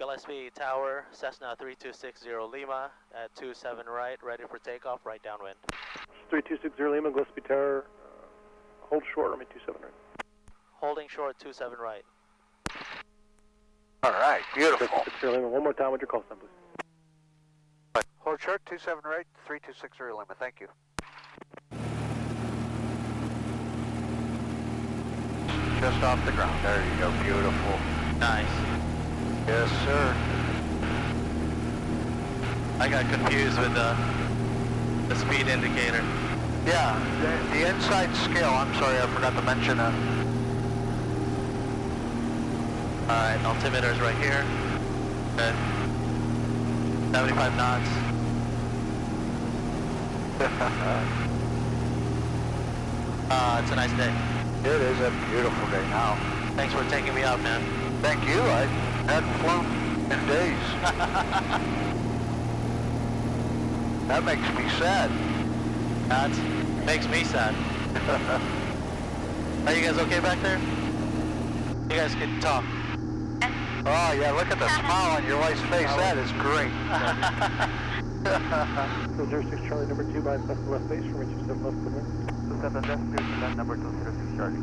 Gillespie Tower, Cessna 3260 Lima at 27 right, ready for takeoff, right downwind. 3260 Lima, Gillespie Tower, hold short, runway 27 right. Holding short 27 right. All right, beautiful. 3260 Lima, one more time with your call sign, please. Hold short, 27 right, 3260 Lima, thank you. Just off the ground, there you go, beautiful. Nice. Yes, sir. I got confused with the speed indicator. Yeah, the inside scale, I'm sorry, I forgot to mention that. Alright, altimeter's right here. Good. 75 knots. It's a nice day. It is a beautiful day now. Thanks for taking me out, man. Thank you, I hadn't flown in days. That makes me sad. That makes me sad. Are you guys okay back there? You guys can talk. Oh yeah, look at the smile on your wife's face, that is great. 206 Charlie, number 2 by left base, from 27 left to wind. 27 left, clear to land, number 206 Charlie.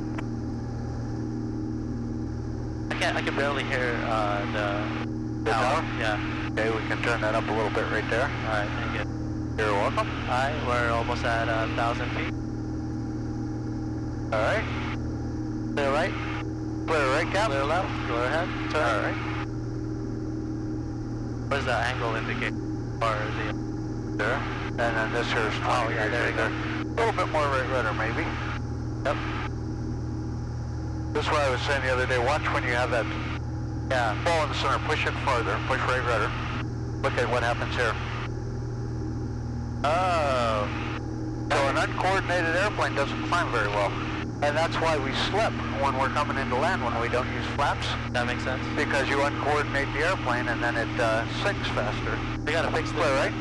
I can barely hear the tower? Yeah. Okay, we can turn that up a little bit right there. Alright, thank you. You're welcome. Alright, we're almost at 1,000 feet. Alright. Clear right. Clear right, Cap? Clear left. Clear ahead. Turn. Alright. Where's the angle indicator? Or the... There. And then this here's 20 Oh, yeah, there you go. A little bit more right rudder, maybe. Yep. This is what I was saying the other day. Watch when you have that ball in the center. Push it farther. Push right rudder. Look at what happens here. Oh. So an uncoordinated airplane doesn't climb very well. And that's why we slip when we're coming into land when we don't use flaps. That makes sense. Because you uncoordinate the airplane and then it sinks faster. We gotta fix this. Right?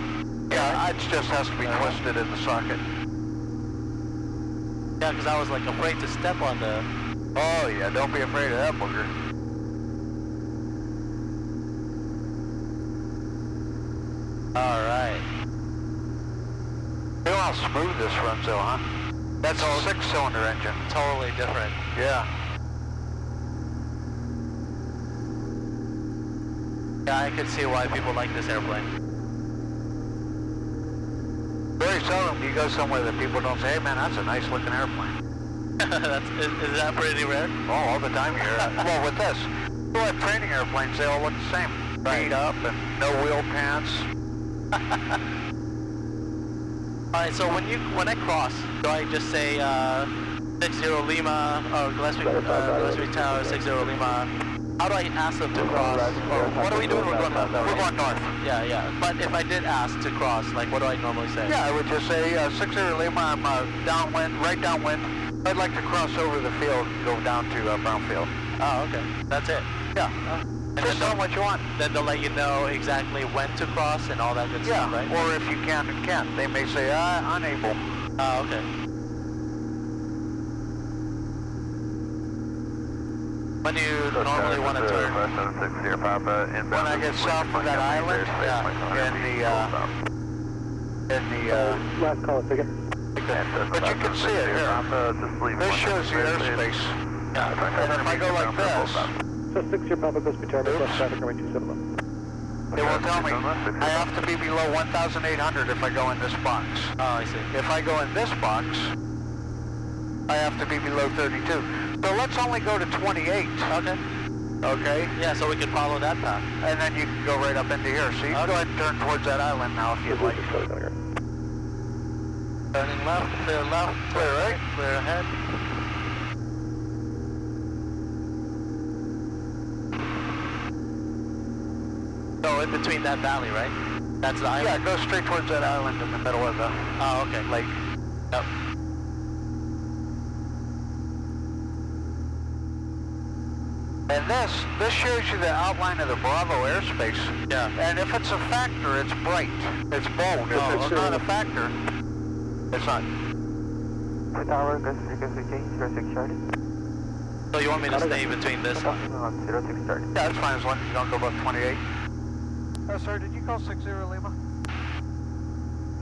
Yeah, it just has to be twisted in the socket. Yeah, because I was like afraid to step on the... Oh yeah, don't be afraid of that booger. Alright. You know how smooth this runs though, huh? That's a 6-cylinder engine. Totally different. Yeah. Yeah, I could see why people like this airplane. Very seldom do you go somewhere that people don't say, hey man, that's a nice looking airplane. Is that pretty rare? Oh, all the time here. Well, with this, you have training airplanes, they all look the same. Right. Beat up and no wheel pants. Alright, so when I cross, do I just say 60 Lima, or Gillespie Tower 60 Lima? How do I ask them to cross? Or what are we doing? We're going north. We're going north. Yeah, yeah. But if I did ask to cross, like what do I normally say? Yeah, I would just say 60 Lima, I'm downwind, right downwind. I'd like to cross over the field and go down to Brownfield. Oh, okay. That's it. Yeah. And just tell them what you want. Then they'll let you know exactly when to cross and all that good stuff, right? Or if you can and can't. They may say, unable. Oh, okay. When do you normally want to turn? When I get south of that island, Last call, ticket. But you can see it here. This shows the airspace. Yeah. And if I go like this, So 6 Papa Gillespie Tower, left traffic, runway 27 left. it will tell me I have to be below 1,800 if I go in this box. Oh, I see. If I go in this box, I have to be below 32. So let's only go to 28. Okay. Okay? Yeah, so we can follow that path. And then you can go right up into here. So you can go ahead and turn towards that island now if you'd like. Turning left, clear right, clear ahead. So in between that valley, right? That's the island? Yeah, go straight towards that island in the middle of the okay. lake. Yep. And this shows you the outline of the Bravo airspace. Yeah. And if it's a factor, it's bright. It's bold. If it's not a factor, it's not. Tower, Gillespie change, 06 Charlie. So you want me to stay between this one? On 06 Charlie. Yeah, that's fine as long as you don't go above 28. Sir, did you call 60 Lima?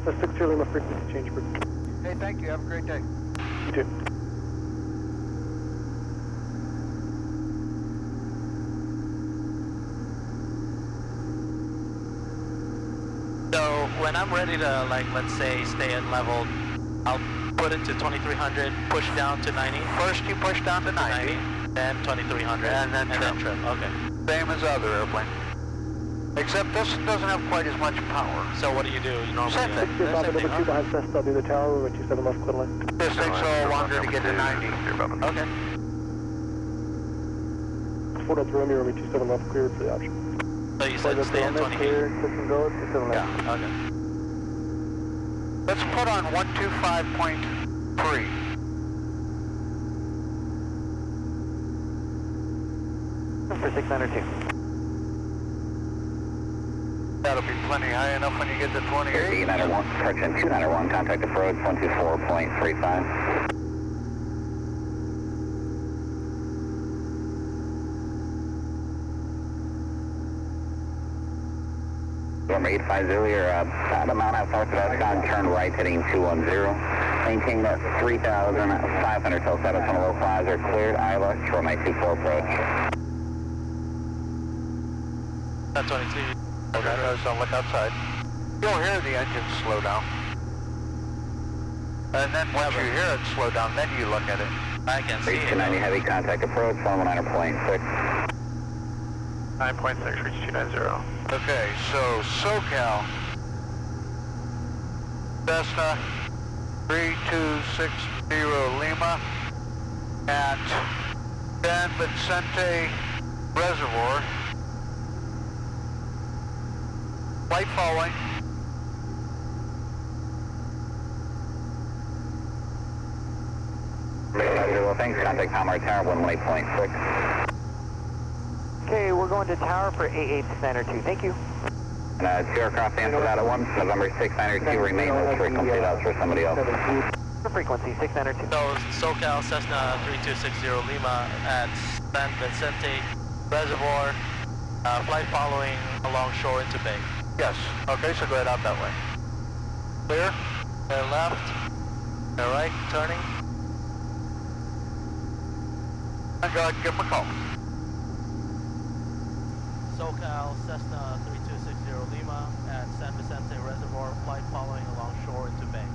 60 Lima frequency change, please. Hey, thank you. Have a great day. You too. So when I'm ready to, like, let's say, stay at level, I'll put it to 2300, push down to 90. First you push down to 90. Then 2300. And then trim. Okay. Same as other airplane. Except this doesn't have quite as much power. So what do? You normally Same do? thing. 60 Bravo, number 2 behind Cessna, do the tower, runway 27 left, clear line. This takes a little longer to get to 90. Okay. 4 Romeo, runway 27 left, cleared for the option. So you said stay at 28? Clear, system go, 27 left. Yeah. Okay. Let's put on 125.3. For 602. That'll be plenty high enough when you get to 28. 291, correction, 291, contact approach 124.35. Number 850, you're about a mile and a half north of Escon, turn right heading 210. Maintain at 3,500 till 7 on low flies are cleared. ILS, runway 24 approach. That's 22. Okay, so look outside. You'll hear the engine slow down. And then once you hear it slow down, then you look at it. I can see it. 290 heavy contact approach, 119.6. 9.6, reach 290. Okay, so SoCal, Cessna 3260 Lima at San Vicente Reservoir. Flight following. Well, thanks. Contact Palmer Tower 118.6. Okay, we're going to tower for 88692. Thank you. And 2 aircraft answered out at 1. November 692 remain with frequency. That's for somebody else. For frequency 692. So SoCal Cessna 3260 Lima at San Vicente Reservoir, flight following along shore into bay. Yes. Okay, so go ahead out that way. Clear? Clear left, clear right, turning. And go ahead and give them a call. SoCal Cessna 3260 Lima at San Vicente Reservoir, flight following along shore into bay.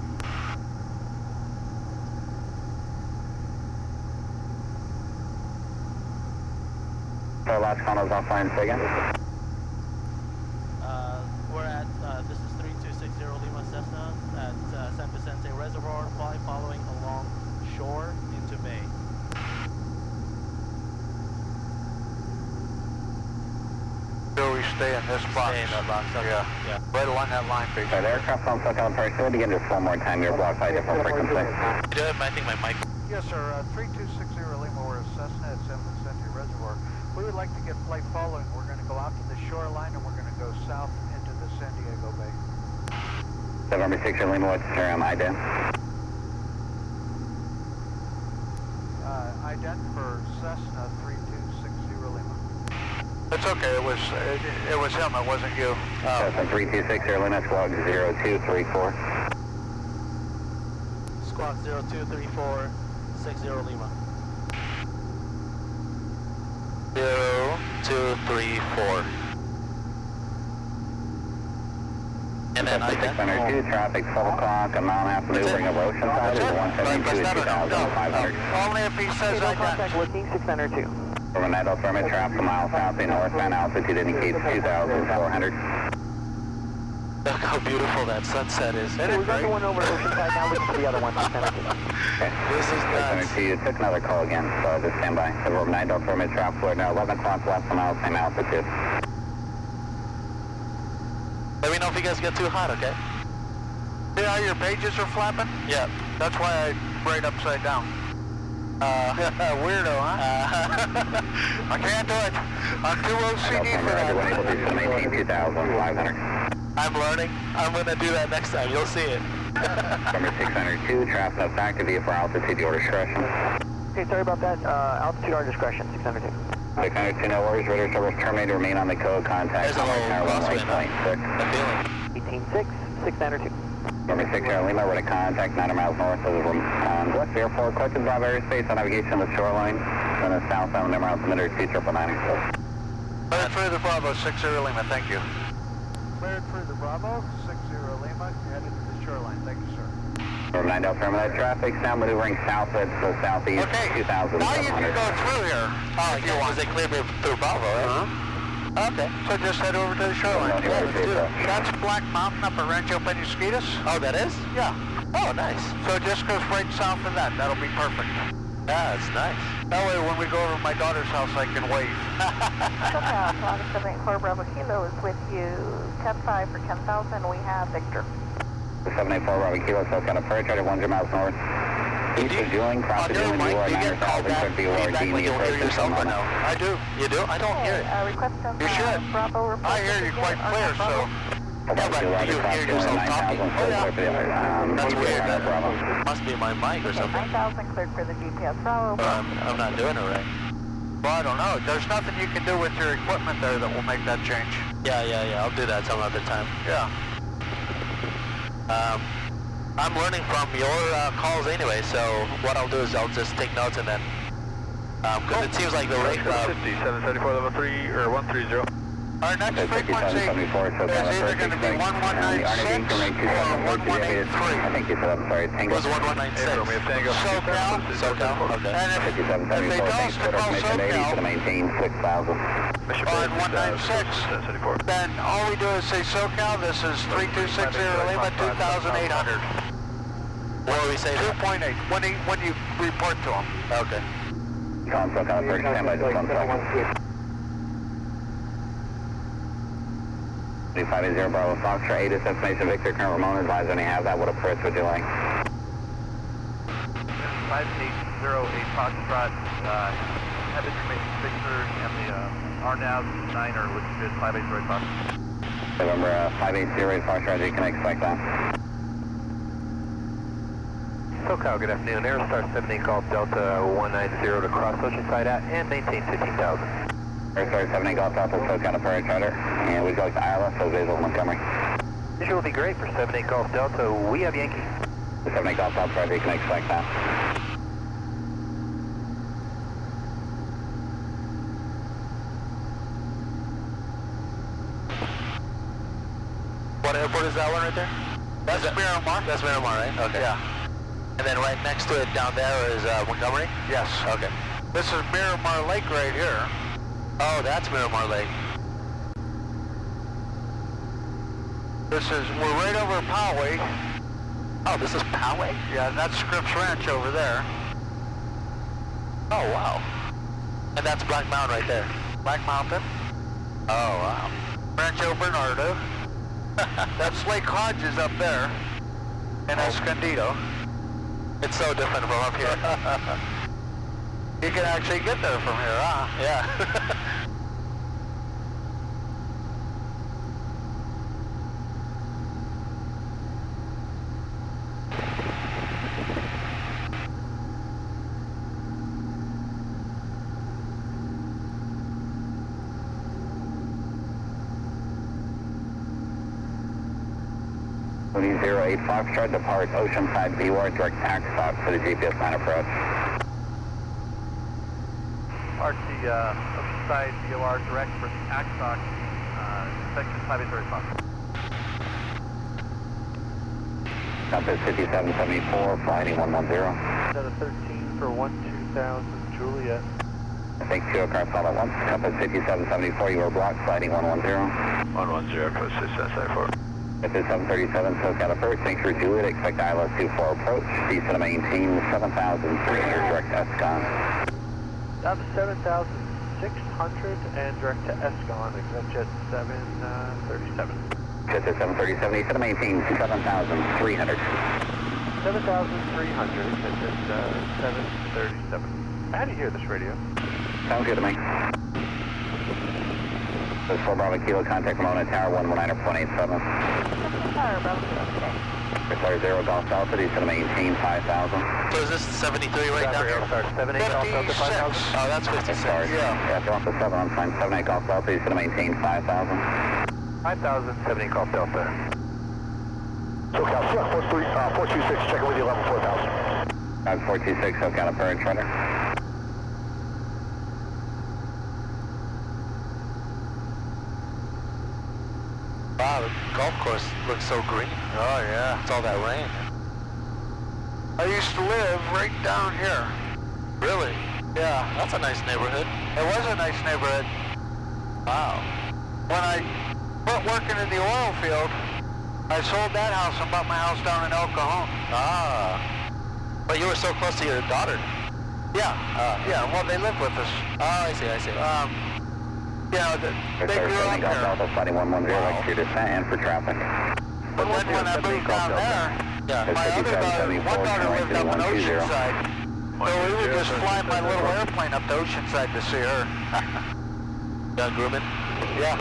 So last call is offline, say again. We're at, this is 3260 Lima Cessna at San Vicente Reservoir, flight following along shore into bay. So we stay in this box. Stay in that box, okay. Yeah. Right along that line, basically. Alright, aircraft on SoCal approach. Say it again just one more time. You're blocked by a different frequency. I think my mic. Yes, sir. 3260 Lima, we're at Cessna at San Vicente Reservoir. We would like to get flight following. We're going to go out to the shoreline and we're going to go south into the San Diego Bay. November 6 Lima, what's your ident? Ident for Cessna 3260 Lima. It's okay. It was him. It wasn't you. Cessna 3260 Lima, squawk 0234. Squawk 023460 Lima. 0234. And then I 602, traffic 12 o'clock, a mile and a half maneuvering of Oceanside is 172 at 2,500. Only if he says No ident. contact looking 602. From a night alternate traffic a mile south in northbound altitude indicates 2,400. look how beautiful that sunset is. So we've got the one over Oceanside now, looking for the other one, 602. Okay. This is nuts. You took another call again, so just stand by. The night alternate traffic floor now 11 o'clock left a mile, same altitude. Let me know if you guys get too hot, okay? See how your pages are flapping? Yeah. That's why I write upside down. Weirdo, huh? I can't do it. I'm too OCD for that. Maintain 2,500. I'm learning. I'm gonna do that next time. You'll see it. Number 602, traffic up back to VFR altitude, your discretion. Okay, sorry about that. Altitude our discretion, 602. 602, no worries. Radar service terminated. Remain on the code. Contact There's a little tower crosswind, 118.6. I feel it. 18.6, 602. Number 6 Air Lima, ready to contact 900 miles north of West Airport. Question Bravo airspace on navigation on the shoreline. On the southbound, number miles emitter 2999. Cleared for the Bravo, 60 Lima, thank you. Cleared for the Bravo, 60 Lima, headed to the shoreline, thank you, sir. Number 9 Delta Terminal traffic, now maneuvering southwest to southeast, Okay, 2,700. now you can go through here. Oh, yeah, because they cleared me through Bravo, right? Okay. So just head over to the shoreline. Yeah, let's do it. That's Black Mountain up at Rancho Penasquitas. Oh, that is? Yeah. Oh, nice. So it just goes right south of that. That'll be perfect. Yeah, it's nice. That way when we go over to my daughter's house, I can wave. SoCal, Flight 74 Bravo Kilo is with you. 10-5 for 10,000. We have Victor. 784 Bravo Kilo, so kind of approach right at 100 miles north. East of Julian, cross On the your Julian, mic, you are do you get 9,000, callback could be awarded feedback when the you hear approach yourself or from no? I do. You do? I don't hear it. Request from You should. Bravo report. I hear you quite clear, so. Yeah, but you hear yourself talking. Oh, yeah. That's weird. Bravo. Must be my mic or something. 9,000 cleared for the GPS Bravo. But I'm not doing it right. Well, I don't know. There's nothing you can do with your equipment there that will make that change. Yeah. I'll do that some other time. Yeah. I'm learning from your calls anyway, so what I'll do is I'll just take notes and then, because it seems like the rate, 774 level 3 or 130. Our next frequency is either going to be 1196 or 1183. I think you said, I'm sorry, Tango. was 1196. SoCal, okay. And if they tell us to call SoCal maintain 6,000. on 196, then all we do is say SoCal, this is 3260 Lima, 2,800. What do we say? 2.8, when you report to them. Okay. Calm SoCal, first standby, just 1 second. 580 Bravo Foxtrot, 8 is destination Victor, current Ramon advised when you have that. What approach would you like? 5808 Foxtrot, have information Victor, and the RNAV 9 are looking good, 580 Foxtrot. November 5808 Foxtrot, you can expect that. SoCal, good afternoon. Aerostar 78 Golf Delta 190 to cross Oceanside at and maintain 15,000. Airstart 78 Golf Alpha, SoCal approach charter, and we go to ILS, so visual Montgomery. Visual will be great for 78 Golf Delta. We have Yankee. 78 Golf Alpha, you can expect that. What airport is that one right there? That's Miramar. That's Miramar, right? Okay. Yeah. And then right next to it down there is Montgomery? Yes. Okay. This is Miramar Lake right here. Oh, that's Miramar Lake. We're right over Poway. Oh, this is Poway? Yeah, that's Scripps Ranch over there. Oh, wow. And that's Black Mountain right there. Black Mountain. Oh, wow. Rancho Bernardo. That's Lake Hodges up there. And Escondido. It's so different from up here. You can actually get there from here, huh? Yeah. Moving 08 Foxtrot, depart Oceanside BWAR, direct tax stop for the GPS line approach. RT Oceanside VOR direct for the AXOC, section 5830 Foxtrot. Compass 5774, flighting 110. Set of 13 for 12000 Juliet. Thanks, 2 aircraft all at once. Compass 5774, you are blocked, flighting 110. 110, close to 774. This is 737 SoCal approach. Thanks for Juliet. Expect ILS 24 approach. Descend to maintain 7,300 direct ESCON. Down to 7,600 and direct to ESCON, exit jet 737. Jet to 737, descend to maintain 7,300. 7,300, exit jet 737. How do you hear this radio? Sounds good to me. This is 4 Bravo Kilo, contact Ramona Tower 119.87. Tower Bravo Kilo today. Star 0 Golf Delta, he's going to maintain 5,000. So is this 73 right now? Star 78 Golf Delta 5,000. Oh, that's 56. Yeah, they're off the 7 on time. 78 Golf Delta, he's going to maintain 5,000. 5,000, 78 Golf Delta. So Cal, 426, checking with you, level 4,000. 426, I've got a bird runner. Wow, the golf course looks so green. Oh, yeah. It's all that rain. I used to live right down here. Really? Yeah, That's a nice neighborhood. it was a nice neighborhood. Wow. When I quit working in the oil field, I sold that house and bought my house down in El Cajon. Ah. But you were so close to your daughter. Yeah, yeah, well, they lived with us. Oh, I see. Yeah, they grew up Golf here. Delta, sliding 110, like your descent and for traffic. But then when I moved down there, Yeah. my other daughter, one daughter lived up in Oceanside. So we would just fly my little airplane up to Oceanside to see her. Grumman? Yeah,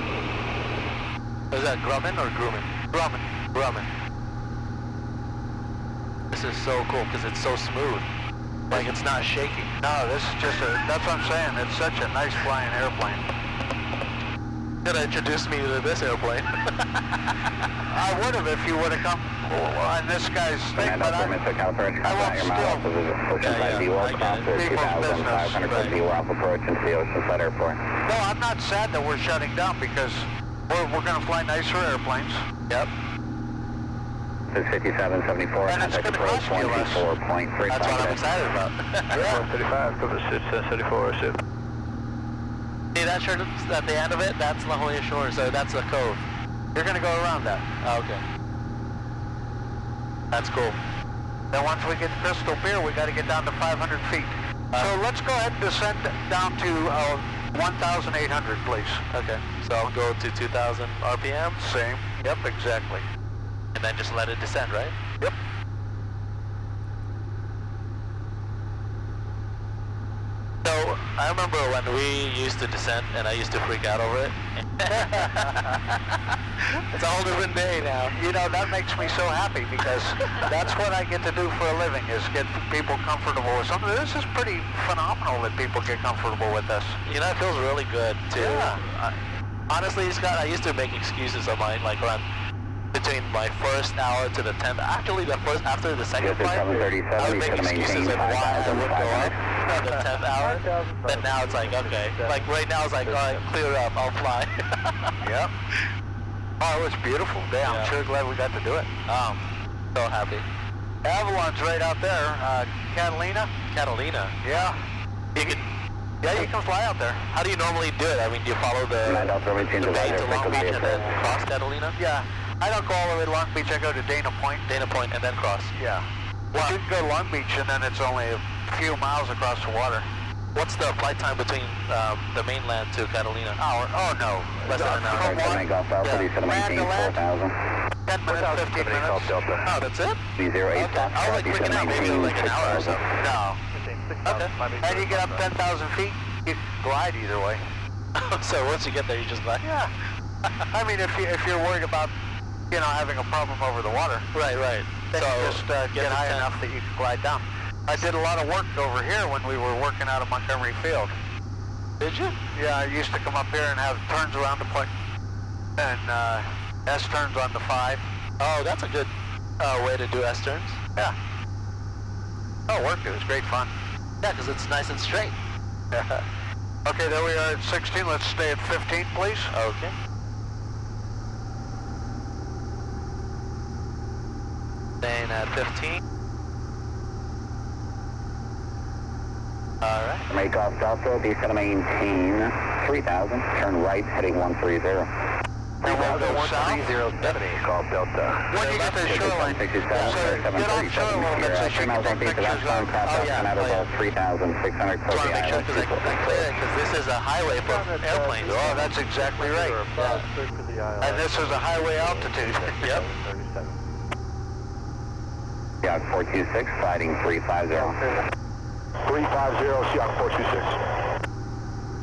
Is that Grumman or Grumman? Grumman. Grumman. This is so cool because it's so smooth. Like it's not shaky. No, this is just that's what I'm saying. It's such a nice flying airplane. Could have introduced me to this airplane. I would have if you would have come on this guy's thing, Command but up for Mr. California, contact your mile off of the Oceanside yeah, D-Wall I get cross it. or People's 2,500 foot business, D-Wall off approach into the Oceanside Airport. no, I'm not sad that we're shutting down because we're going to fly nicer airplanes. Yep. This is 5774, And it's contact gonna approach cost you less. 124.35. That's what I'm excited about. Yeah. 35, cover 674, ship. See that shirt at the end of it? That's La Jolla Shore, so that's a cove. You're going to go around that. Oh, okay. That's cool. Then once we get Crystal Pier, we got to get down to 500 feet. So let's go ahead and descend down to 1,800, please. Okay. So I'll go to 2,000 RPM. Same. Yep, exactly. And then just let it descend, right? Yep. So I remember when we used to descend and I used to freak out over it. It's a whole different day now. You know, that makes me so happy because that's what I get to do for a living is get people comfortable with something. This is pretty phenomenal that people get comfortable with this. You know, it feels really good too. Yeah. Honestly, Scott, I used to make excuses of mine, like around between my first hour to the 10th. Actually, after the second Yes, it's flight, 737, I would he's make gonna excuses maintain of why I would go up 5,500. at the 10th hour. But now it's like, okay. Like right now it's like, all right, clear up, I'll fly. Yep. Oh, it was beautiful day. I'm Yeah. sure glad we got to do it. So happy. Avalon's right out there. Catalina? Catalina. Yeah. You can, Yeah, you can fly out there. how do you normally do it? I mean, do you follow Command the Delta, maintain bay divider, to Long frequency Beach and then approach. cross Catalina? Yeah. I don't go all the way to Long Beach. I go to Dana Point. Dana Point and then cross. Yeah. Well, you can go to Long Beach and then it's only a few miles across the water. What's the flight time between the mainland to Catalina? Hour? Oh, no. Less than an hour. From Sorry, one, Golf Delta, yeah. he's gonna Land maintain to land. 4,000. 10 minutes, 15 minutes. Oh, that's it? B08 Okay. Fox, I was like he's freaking gonna out, maybe maintain like an hour or 6,000. something. No. Okay. And you get up 10,000 feet, you can glide either way. So once you get there, you just like, Yeah. I mean, if you're worried about, you know, having a problem over the water, right. then So you just get the high 10. enough that you can glide down. I did a lot of work over here when we were working out of Montgomery Field. Did you? Yeah, I used to come up here and have turns around the point, and S-turns on the 5. Oh, that's a good way to do S-turns. Yeah. Oh, it worked. It was great fun. Yeah, because it's nice and straight. Okay, there we are at 16. Let's stay at 15, please. Okay. Staying at 15. All right. Make off Delta, he's gonna maintain 3,000, turn right, heading 130. And we'll go south. 33070, Golf Delta. When you get to the shoreline, so get off shore a little bit so she can take pictures of. Oh, yeah. 3,600 Just close want the to make sure island. because I clear it because this is a highway for airplanes. Oh, that's exactly right. And this is a highway altitude. Yep. Yacht 426, sliding 350. 350, Seahawk 426.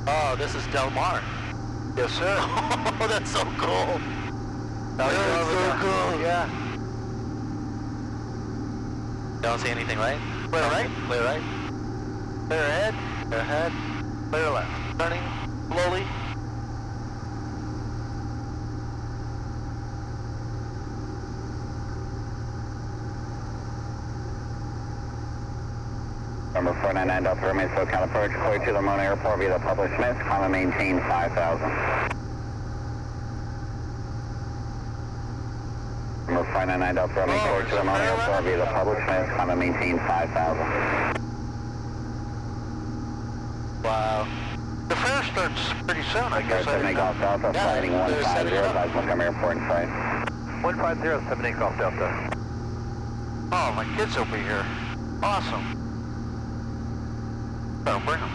Oh, this is Del Mar. Yes, sir. Oh, that's so cool. That's so cool. Yeah. Don't see anything, right? Clear right? Clear right. Clear ahead. Clear ahead. Clear left. Turning slowly. Number 499 Delta remains SoCal approach, clear to the Ramon Airport via the published miss, climb and maintain 5,000. Number 499 Delta remains clear to the Ramon Airport via the published miss, climb and maintain 5,000. Wow. The fair starts pretty soon, I guess. 78 Golf Delta, sliding 150, advise Montgomery Airport in sight. 150, 78 Golf Delta. Oh, my kids will be here. Awesome. So bring them.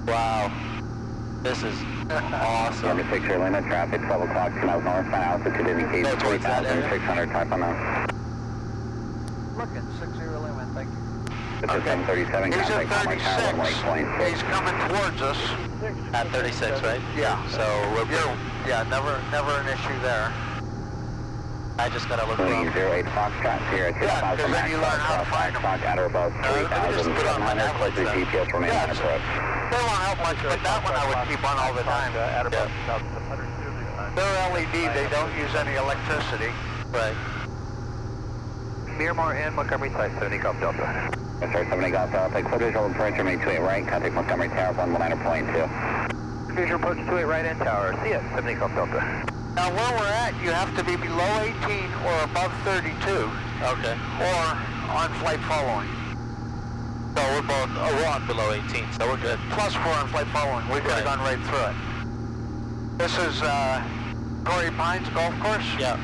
Wow. This is awesome. Number 6 Lima, traffic 12 o'clock, 2 miles northbound, altitude indicates 3,600, type unknown. Looking, 60 Lima, thank you. It's a 1037, He's contact at Commerce Tower, 36. He's coming towards us. At 36, right? Yeah. So we're Yeah, never an issue there. I just gotta look Moving around. 08 Foxtrot, Sierra 2000, Yeah, 'cause then Max you learn how to find them. Foxtrot, at or above let me just put on my 3,700, nav lights closely then. GPS remain on approach. They won't help much, but that one I would keep on all the time. At about Yeah. 2,700 this time. They're LED, they don't use any electricity. Right. Miramar and Montgomery side, 70 Golf Delta. Yes, sir, 70 Golf Delta, clear visual approach, remain 28 right, contact Montgomery Tower, 119.2. Visual approach 28 right end tower. See ya, 70 Golf Delta. Now where we're at, you have to be below 18 or above 32, Okay. or on flight following. So we're both, we're on below 18, so we're good. Plus we're on flight following, we could have Right. gone right through it. This is Torrey Pines Golf Course? Yeah.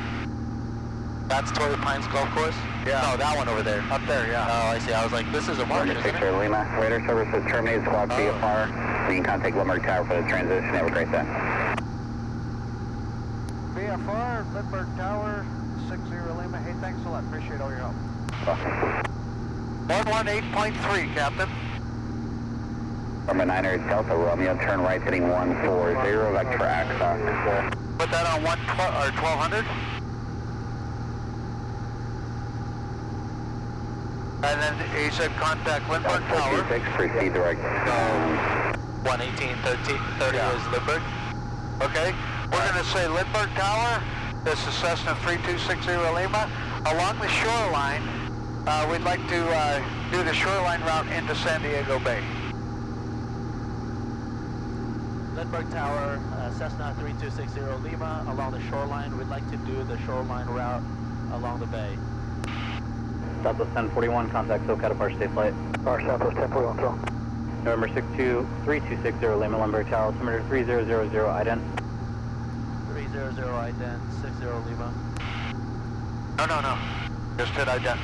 That's Torrey Pines Golf Course? Yeah. No, that one over there. Up there, yeah. Oh, I see. I was like, this is a market, Number 6 isn't it? Lima, radar services terminated, squawk Oh. VFR, you can contact Limerick Tower for the transition, have a great day. VFR, Lindbergh Tower, 60 Lima. Hey, thanks a lot. Appreciate all your help. Welcome. 118.3, Captain. Number 9 Delta Romeo, turn right heading 140, vector Axox. Put that on 1200. And then he said contact Lindbergh Tower. 426, proceed direct. 118.30 Yeah. is Lindbergh. Okay, we're going to say Lindbergh Tower. This is Cessna 3260 Lima. Along the shoreline, we'd like to do the shoreline route into San Diego Bay. Lindbergh Tower, Cessna 3260 Lima, along the shoreline. We'd like to do the shoreline route along the bay. Southwest 1041, contact SoCal departure safe flight. Our Southwest 1041, throw. November 623260 Lima, Lindbergh Tower, altimeter 3000 ident. 300 ident, 60 Lima. No. Just hit ident.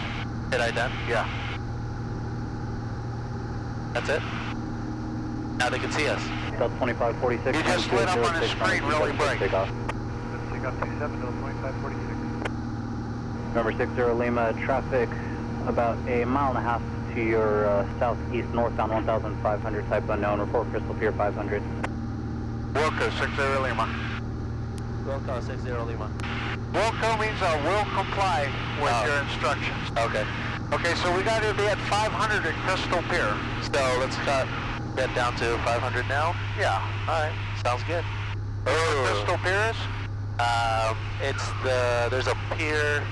Hit ident? Yeah. That's it? Now they can see us. Delta 2546. You just lit up on the screen really bright. Take off. Take off 27, 2546. November 60 Lima, traffic about a mile and a half to your southeast, northbound 1500, type unknown, report Crystal Pier 500. Wilco 60 Lima. Wilco 60 Lima. Wilco means I will comply with Oh. your instructions. Okay. Okay, so we got to be at 500 at Crystal Pier. So let's get down to 500 now. Yeah. Alright, sounds good. Crystal Pier is? There's a pier.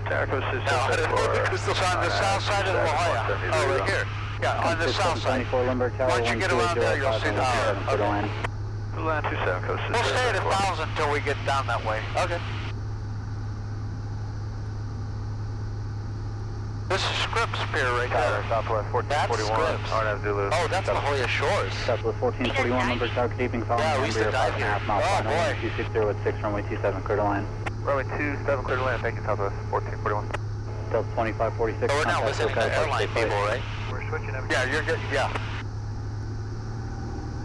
Tower Coast is It's on the south side of the La Jolla. Oh, right here. Yeah, on the south side. 24 Lindbergh Tower, Once you get around there, you'll see the pier. Okay. Land 27 Coast is We'll stay at 1,000 till we get down that way. Okay. This is Scripps Pier right Tower, there. Southwest 1441. Scripps. RNAV Zulu. Oh, that's La Jolla Shores. Southwest 1441, Lindbergh Tower, keeping following Yeah, we used to dive here. 5.5 miles, Oh, boy. 260 runway 27, clear to land. Runway 27, clear to land. Thank you, Southwest 1441. Delta 2546. So we're not contact listening to SoCal departure airline safe flight. people, right? We're switching everything. Yeah, you're good. Yeah.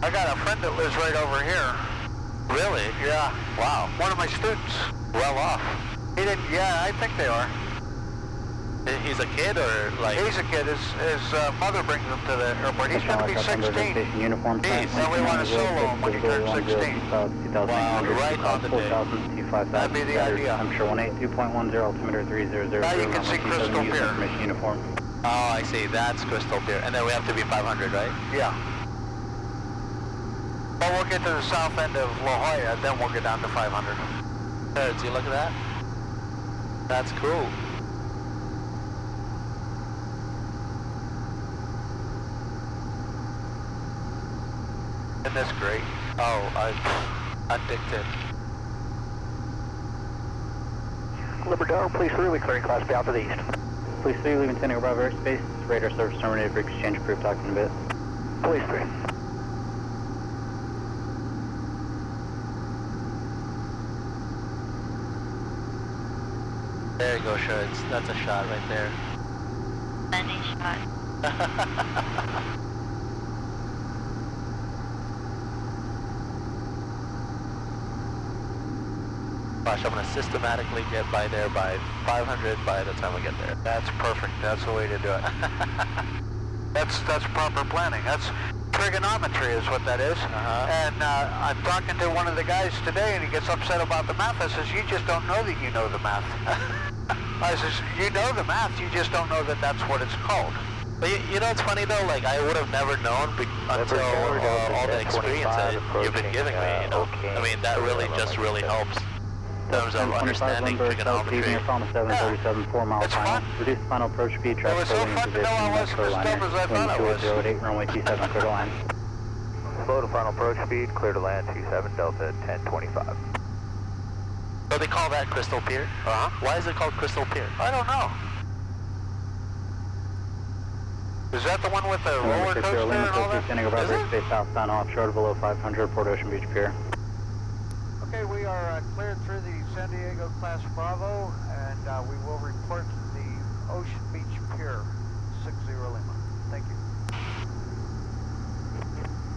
I got a friend that lives right over here. Really? Yeah. Wow. One of my students. Well off. He didn't. Yeah, I think they are. He's a kid or like? He's a kid. His mother brings him to the airport. He's going to be 16. Uniform Jeez, and we want to solo him when he turns 16. Wow, right on the day. That'd be the idea. I'm sure 182.10, altimeter 3000. Now you can see Crystal Pier. Information uniform. Oh, I see. That's Crystal Pier. And then we have to be 500, right? Yeah. Well, we'll get to the south end of La Jolla, then we'll get down to 500. See, look at that. That's cool. Isn't this great? Oh, I'm addicted. Liberty Tower, police 3, we clearing class B out to the east. Police 3, leaving San Diego Bravo airspace. Radar service terminated for exchange approved. Talking in a bit. Police 3. There you go, Sherds. That's a shot right there. Any shot. Gosh, I'm going to systematically get by there by 500 by the time we get there. That's perfect. That's the way to do it. That's proper planning. That's trigonometry is what that is. And I'm talking to one of the guys today, and he gets upset about the math. I says, you just don't know that you know the math. I says, you know the math, you just don't know that that's what it's called. But you know what's funny though? Like I would have never known until all the experience that you've been giving me. You know, I mean that really just really helps in terms of understanding trigonometry. It's fun. Reduce final approach speed. It was so fun to know I wasn't as dumb as I thought I was. 208, runway 27, clear to land. Slow to final approach speed, clear to land 27 Delta 1025. So they call that Crystal Pier? Why is it called Crystal Pier? I don't know. Is that the one with the roller coaster and all that? Standing above airspace southbound offshore to below 500, Port Ocean Beach Pier. Okay, we are cleared through the San Diego Class Bravo, and we will report the Ocean Beach Pier, 60 Lima. Thank you.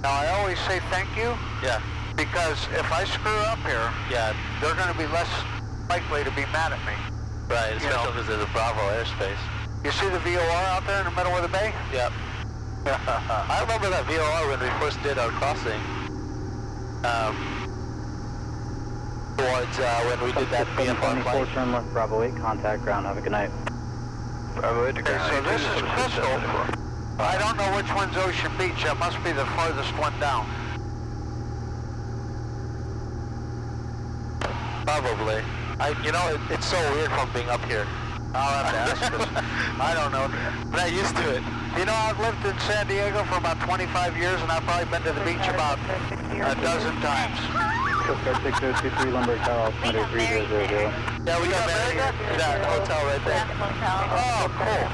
Now, I always say thank you. Yeah. Because if I screw up here, they're going to be less likely to be mad at me. Right, especially because there's a Bravo airspace. You see the VOR out there in the middle of the bay? Yep. I remember that VOR when we first did our crossing. Towards when we did that VFR flight. Turn left, Bravo 8, contact ground. Have a good night. Bravo 8 to Okay, so this is Crystal. I don't know which one's Ocean Beach. That must be the farthest one down. Probably. You know, it's so weird from being up here. I'll have to ask us. I don't know. But I'm used to it. You know, I've lived in San Diego for about 25 years, and I've probably been to the beach about a dozen times. Coast Guard 6023, Lumber Tower, altimeter 3000. Yeah, we got married at that hotel right there. Oh, cool.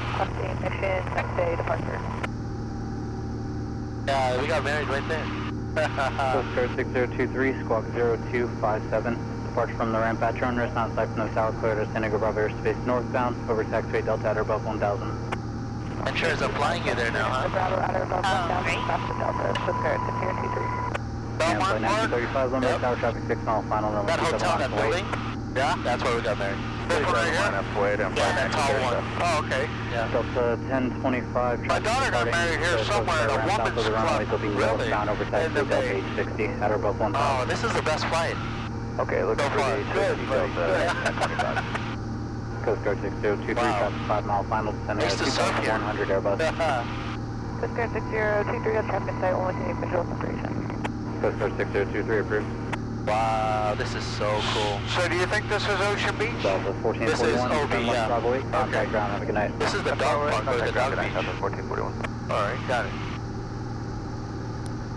Mission, next day departure. Yeah, we got married right there. Coast Guard 6023, squawk 0257. Departure from the ramp at your own risk, not sight from the tower, clear to San Diego Bravo airspace northbound, over taxiway Delta at or above 1000. And sure as I'm flying you there now, huh? Bravo at or above 1000, stop to Delta, Coast Guard 6023. Flight 1935, Lumber Tower, traffic 6 mile, final runway That hotel, that 27 building? Yeah, that's where we got married. This one right here? Yeah, that tall one. Oh, okay. Yeah. Delta 1025. My daughter got married here somewhere at a woman's club. Really? Over In the Delta bay. 860 at or above 1000. Oh, this is the best flight. Okay, looking So for far. the Good, buddy. Delta 1025. Coast Guard 6023, Wow. traffic 5 mile, final descent Used to surf here. 100 Airbus. Coast Guard 6023, got traffic inside, only taking visual separation. Coast Guard 6023 approved. Wow, this is so cool. So do you think this is Ocean Beach? Delta This is 1441, OB, turn left, yeah. Bravo 8, contact ground, have a good night. This is the dog park or the dog beach. 1441. Alright, got it.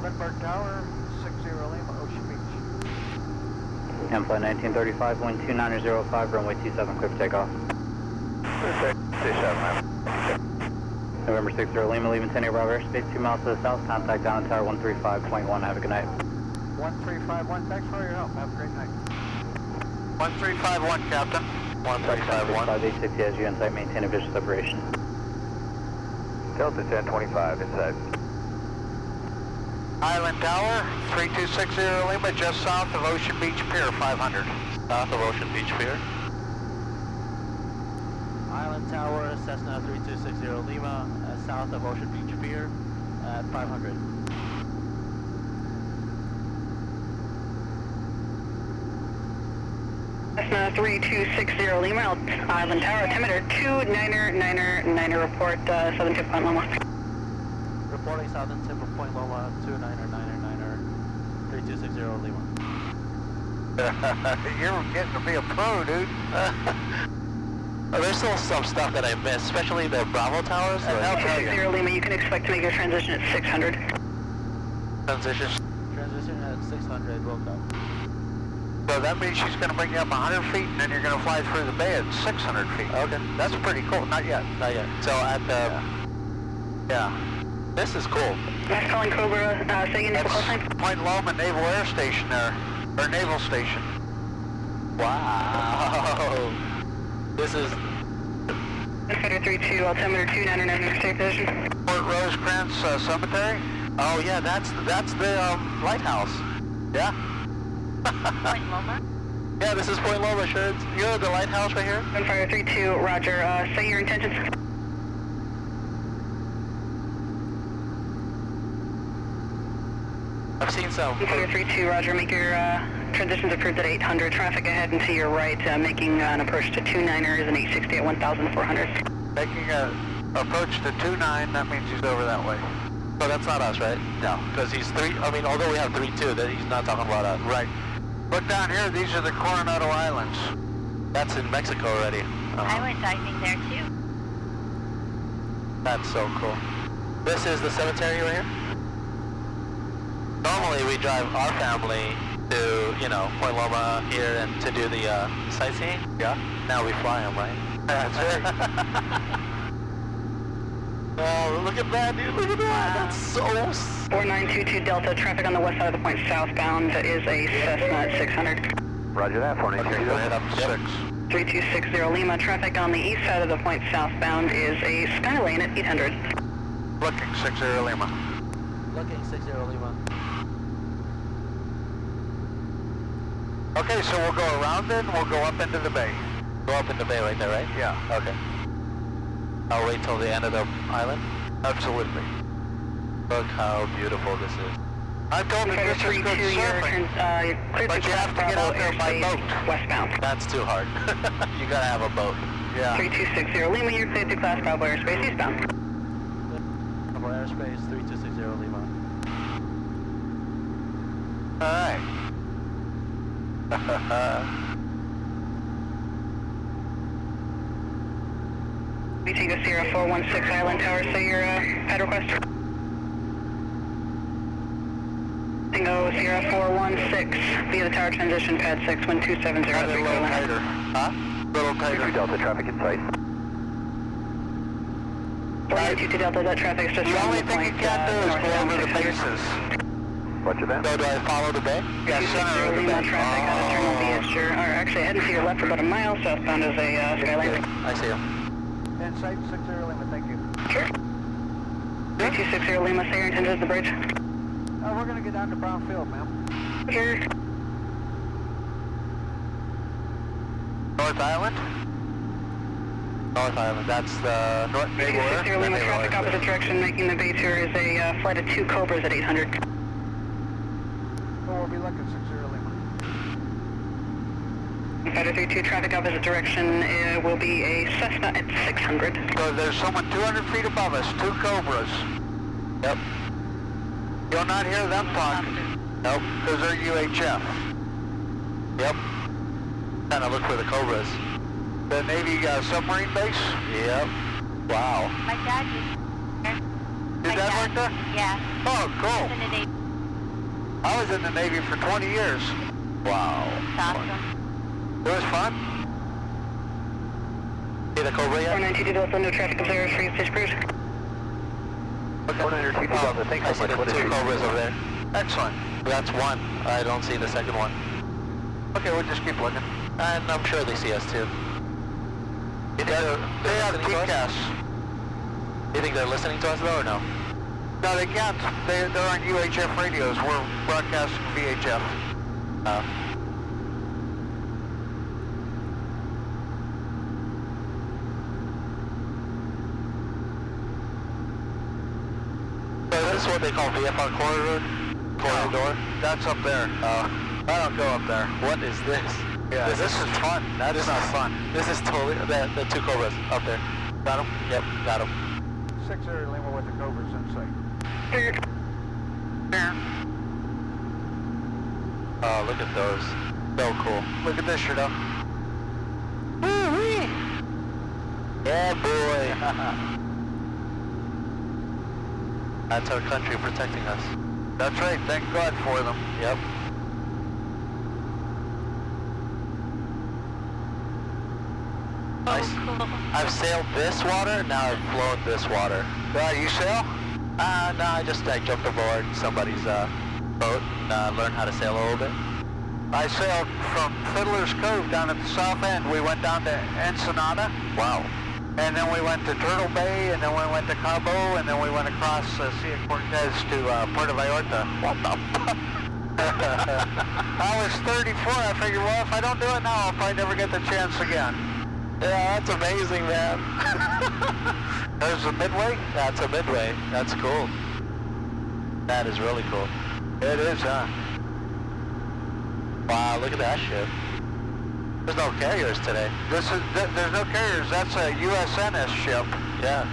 Lindbergh Tower, 60 Lima, Ocean Beach. And flight 1935, wind 2905, runway 27, clear for takeoff. Stay 7, man. November 60 Lima, leaving San Diego Bravo airspace 2 miles to the south, contact down at tower 135.1, have a good night. 1351, thanks for your help. Have a great night. 1351, Captain. 1351. 5860 as you insight, maintain a visual separation. Delta 1025 inside. Island Tower, 3260 Lima, just south of Ocean Beach Pier, 500. South of Ocean Beach Pier. Island Tower, Cessna 3260 Lima, south of Ocean Beach Pier at 500. Cessna 3260 Lima, Island Tower, altimeter 2999, report southern tip Point Loma. Reporting southern tip of Point Loma, 2999, 3260 Lima. You're getting to be a pro, dude. There's still some stuff that I missed, especially the Bravo towers. Alpha 60 Lima, you can expect to make your transition at 600. Transition at 600, will go. So that means she's going to bring you up 100 feet, and then you're going to fly through the bay at 600 feet. Okay. That's pretty cool. Not yet. Not yet. So at the... Yeah. This is cool. Last calling Cobra, say again, call sign. Point Loma Naval Air Station there, or Naval Station. Wow. This is... Fighter 32, altimeter 2999, stay position. Fort Rosecrans Cemetery? Oh yeah, that's the lighthouse. Yeah. Point Loma? Yeah, this is Point Loma, sure. You're the lighthouse right here? Fighter 32, roger, say your intentions. I've seen some. Fighter 32, roger, make your transitions approved at 800, traffic ahead and to your right, making an approach to 29ers and 860 at 1,400. Making an approach to 29, that means he's over that way. So that's not us, right? No. Because he's although we have 3-2, that he's not talking about us. Right. Look down here, these are the Coronado Islands. That's in Mexico already. I went diving there too. That's so cool. This is the cemetery right here? Normally we drive our family to, Point Loma here and to do the sightseeing. Yeah. Now we fly them, right? That's it. Oh, look at that, dude. Look at that. That's so... 4922 Delta, traffic on the west side of the point southbound is a Cessna at 600. Roger that, 4922. Go ahead up to 6. 3260 Lima, traffic on the east side of the point southbound is a Skylane at 800. Looking 60 Lima. Looking 60 Lima. Okay, so we'll go around it and we'll go up into the bay. Go up in the bay right there, right? Yeah. Okay. I'll wait till the end of the island. Absolutely. Look how beautiful this is. I told you this is good surfing, but you have to get out there by boat. Westbound. That's too hard. You gotta have a boat. Yeah. 3260 Lima, you're cleared to class Bravo airspace eastbound. Bravo airspace 3260 Lima. Alright. We take a Sierra 416 Island Tower, say your pad request. Tango Sierra 416 via the tower transition pad 61270. A little tighter. Huh? Little tighter. Delta, traffic in sight. 4922 Delta, that traffic is just The around only the thing you point can't do is go northbound over the 600. bases. Roger that. So do I follow the bay? Yeah, center of the Lima bay. traffic on a terminal VSG, or actually heading to your left for about a mile southbound is a Skylane. I see him. Inside 60 Lima, thank you. Sure. 3260 Lima, say your intentions of the bridge. We're going to get down to Brownfield, ma'am. Here. North Island? North Island, that's the North Naval Air. 3260 Lima, Naval traffic Air. opposite direction, making the bay tour is a flight of 2 Cobras at 800. We'll be looking 60 Lima. Fighter 32, traffic opposite direction will be a Cessna at 600. So there's someone 200 feet above us, 2 Cobras. Yep. You'll not hear them talk. Nope. Because they're UHF. Yep. Kind of look for the Cobras. The Navy submarine base? Yep. Wow. My dad used there. Did that work there? Yeah. Oh, cool. In the Navy. I was in the Navy for 20 years. Wow. It's awesome. It was fun. See the Cobra yet? 492 Delta, no traffic observed, free pitch bridge. 4922 Delta, thanks I so see much. the 2 Cobras over there. Excellent. That's one. I don't see the second one. Okay, we'll just keep looking. And I'm sure they see us too. You think They have listening to us? TCAS. You think they're listening to us though or no? No, they can't. They're on UHF radios. We're broadcasting VHF. this what they call VFR corridor? Corridor? That's up there. I don't go up there. What is this? Yeah, this is fun. That's not fun. This is totally the two Cobras up there. Got him? Yep, got him. 60 Lima with the Cobras in sight. Oh, look at those. So cool. Look at this, Shadow. Woo-wee! Yeah, boy. That's our country protecting us. That's right. Thank God for them. Yep. I've sailed this water, now I've flown this water. You sail? No, I jumped aboard somebody's boat and learned how to sail a little bit. I sailed from Fiddler's Cove down at the south end. We went down to Ensenada. Wow. And then we went to Turtle Bay, and then we went to Cabo, and then we went across Sea Cortez to Puerto Vallarta. What the fuck? I was 34. I figured, well, if I don't do it now, I'll probably never get the chance again. Yeah, that's amazing, man. There's a Midway? That's a Midway. That's cool. That is really cool. It is, huh? Wow, look at that ship. There's no carriers today. There's no carriers. That's a USNS ship. Yeah.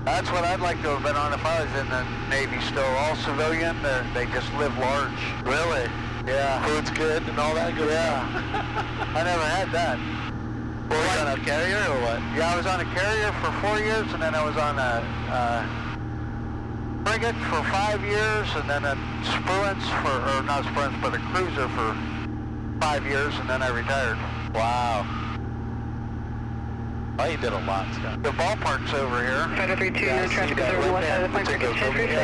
That's what I'd like to have been on if I was in the Navy still. All civilian, they just live large. Really? Yeah. Food's good and all that good stuff. I never had that. Were you on a carrier or what? Yeah, I was on a carrier for 4 years, and then I was on a frigate for 5 years, and then a Spruance or not Spruance, but a cruiser for 5 years, and then I retired. Wow. Oh, you did a lot, Scott. The ballpark's over here. 5032, Yeah, I no see traffic that is over the right west side of the there. point. It's a Circuit good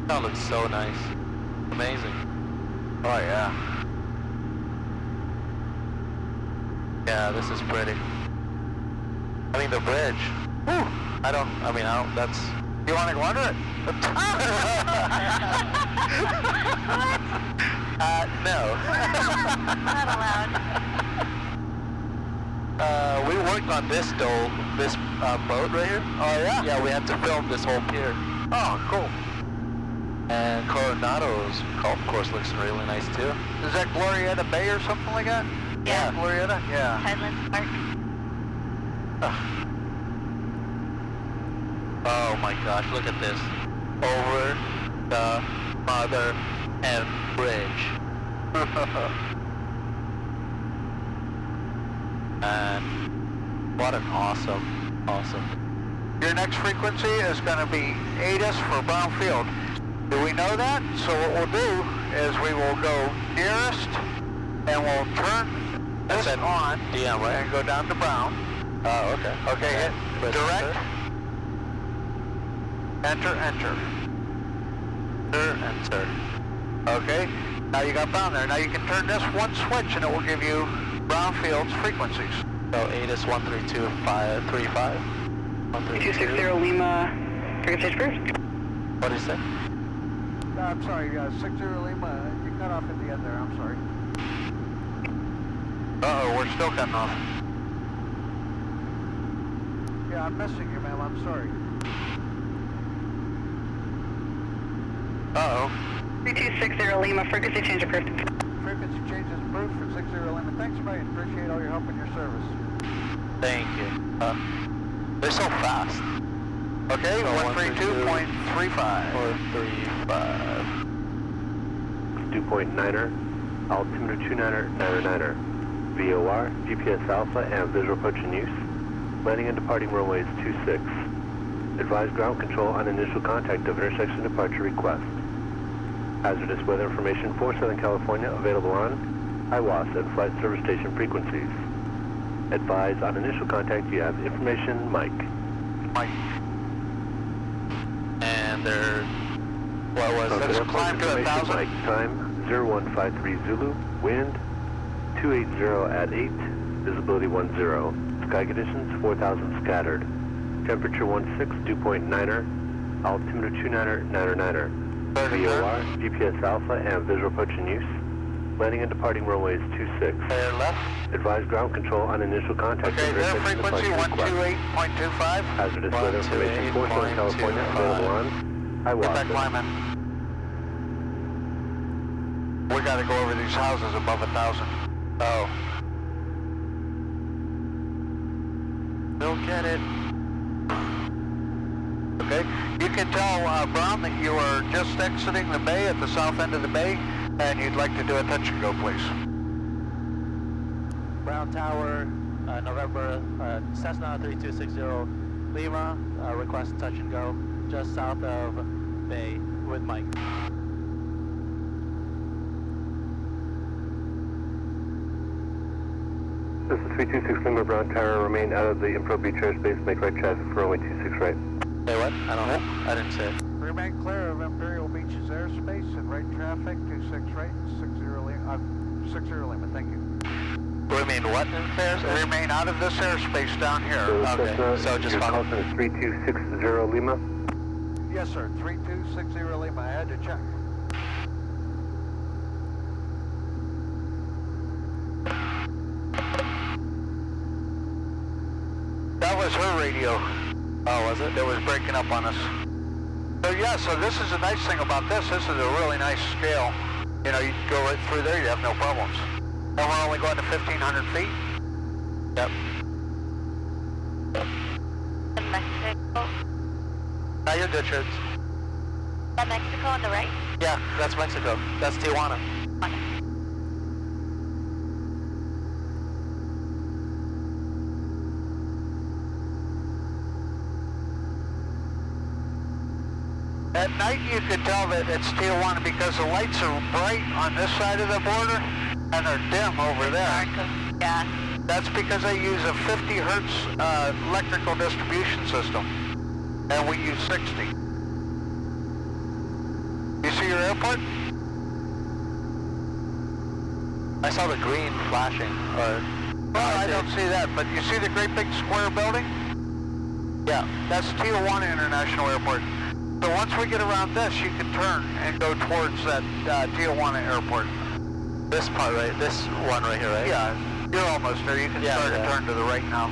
10 That looks so nice. Amazing. Oh, yeah. Yeah, this is pretty. I mean, the bridge. Whew. That's... You want to go under it? No. Not allowed. We worked on this boat right here. Oh, yeah? Yeah, we had to film this whole pier. Oh, cool. And Coronado's golf course looks really nice too. Is that Glorieta Bay or something like that? Yeah. Glorieta? Yeah. Highlands Park. Oh my gosh, look at this. Over the mother and bridge. And what an awesome. Your next frequency is going to be ATIS for Brownfield. Do we know that? So what we'll do is we will go nearest, and we'll turn this on DM, right? and go down to Brown. Oh, okay. Okay, hit Press direct. Enter. Enter. Okay, now you got Brown there. Now you can turn this one switch, and it will give you Brownfield's frequencies. So ATIS 132.535. 260 Lima, frequency approved. What did you say? No, I'm sorry, 60 Lima, you cut off at the end there, I'm sorry. Uh-oh, we're still cutting off. Yeah, I'm missing you, ma'am, I'm sorry. Uh-oh. 3260 Lima, frequency change approved. Frequency change is approved for 60 Lima. Thanks, man. Appreciate all your help and your service. Thank you. They're so fast. Okay, So 132.35. 435. 2.9er, altimeter 29er, VOR, GPS Alpha, and visual approach in use. Landing and departing runways 26. Advise ground control on initial contact of intersection departure request. Hazardous weather information for Southern California available on IWAS and flight service station frequencies. Advise on initial contact you have information Mike. And they're... What was it? Let's climb to 1,000. Mike, time 0153 Zulu, wind 280 at 8, visibility 10. Sky conditions 4,000 scattered. Temperature 16, 2.9er, altimeter 29er, 9er. VOR, GPS Alpha, and visual approach in use. Landing and departing runways 26. Clear left. Advise ground control on initial contact. Okay, their frequency 128.25. Hazardous weather information for Southern California available on. I Get lost that it. climbing. We gotta go over these houses above 1,000. Oh. Don't get it. Okay, you can tell Brown that you are just exiting the bay at the south end of the bay, and you'd like to do a touch and go, please. Brown Tower, November, Cessna 3260 Lima, request touch and go, just south of Bay with Mike. This is 326 Lima Brown Tower. Remain out of the Impro Beach airspace. Make right traffic for runway 26 right. Hey, what? I don't know. I didn't say it. Remain clear of Imperial Beach's airspace and right traffic, 26 right, 60 Lima, 60 Lima, thank you. Remain what in airspace? Remain out of this airspace down here. Okay, so just your follow. call sign is 3260 Lima. Yes, sir, 3260 Lima, I had to check. That was her radio. Oh, was it? That was breaking up on us. So yeah, so this is the nice thing about this. This is a really nice scale. You know, you can go right through there, you have no problems. And we're only going to 1,500 feet. Yep. Mexico. Now you're good, Shirts. That Mexico on the right? Yeah, that's Mexico. That's Tijuana. At night you can tell that it's Tijuana because the lights are bright on this side of the border and they're dim over there. Yeah. That's because they use a 50 hertz electrical distribution system and we use 60. You see your airport? I saw the green flashing, or... Well, I don't see that, but you see the great big square building? Yeah. That's Tijuana International Airport. So once we get around this, you can turn and go towards that Tijuana Airport. This part, right? This one right here, right? Yeah, you're almost there. You can start to turn to the right now.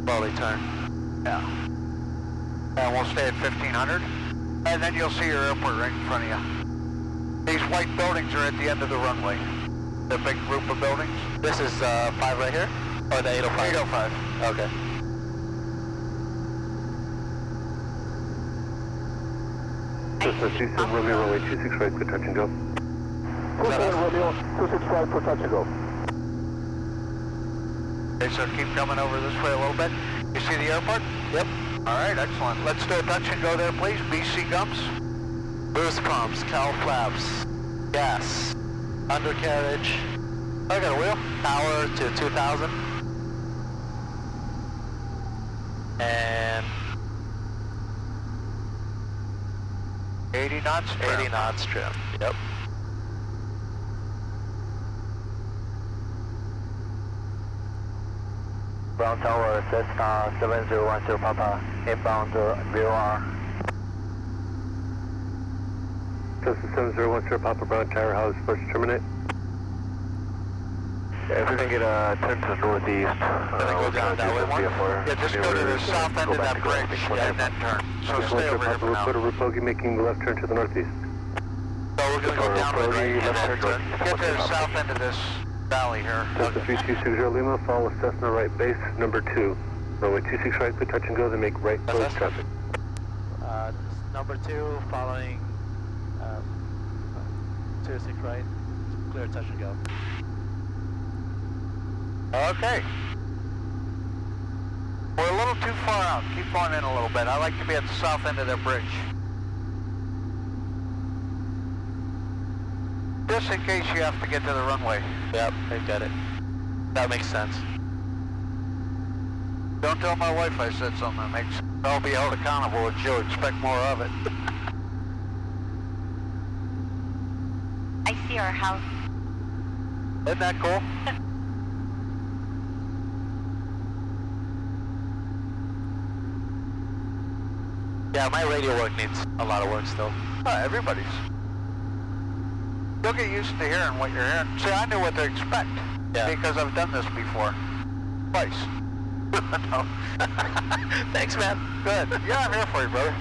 Slowly turn. Yeah. And we'll stay at 1,500. And then you'll see your airport right in front of you. These white buildings are at the end of the runway. The big group of buildings. This is 5 right here? Or the 805? 805. Okay. This is 27 Romeo runway 26 right for touch and go. 27 Romeo 26 right for touch and go. Okay, so keep coming over this way a little bit. You see the airport? Yep. All right, excellent. Let's do a touch and go there, please. BC Gumps. Boost pumps, cowl flaps, gas, undercarriage. I got a wheel. Power to 2,000. And 80 knots trim. 80 knots trim. Yep. Brown Tower, Cessna 7010 Papa, inbound VOR. Cessna 7010 Papa Brown Tower, how is supposed to terminate? If we're going to get a turn to the northeast, go down that way one? Yeah, just go to the south end of that bridge and then turn. So stay over here for now. Papa Rupogi making the left turn to the northeast. So we're going to go down the right and then turn. Get to the south end of this valley here. Cessna 3260 Lima, follow Cessna right base, number 2. Runway 26 right, good touch and go, then make right close traffic. Number 2, following 26 right, clear touch and go. Okay. We're a little too far out. Keep going in a little bit. I like to be at the south end of that bridge. Just in case you have to get to the runway. Yep, I get it. That makes sense. Don't tell my wife I said something that makes... I'll be held accountable and she'll expect more of it. I see our house. Isn't that cool? Yeah, my radio work needs a lot of work still. Everybody's. You'll get used to hearing what you're hearing. See, I knew what to expect. Yeah. Because I've done this before. Twice. No. Thanks, man. Good. Yeah, I'm here for you, brother.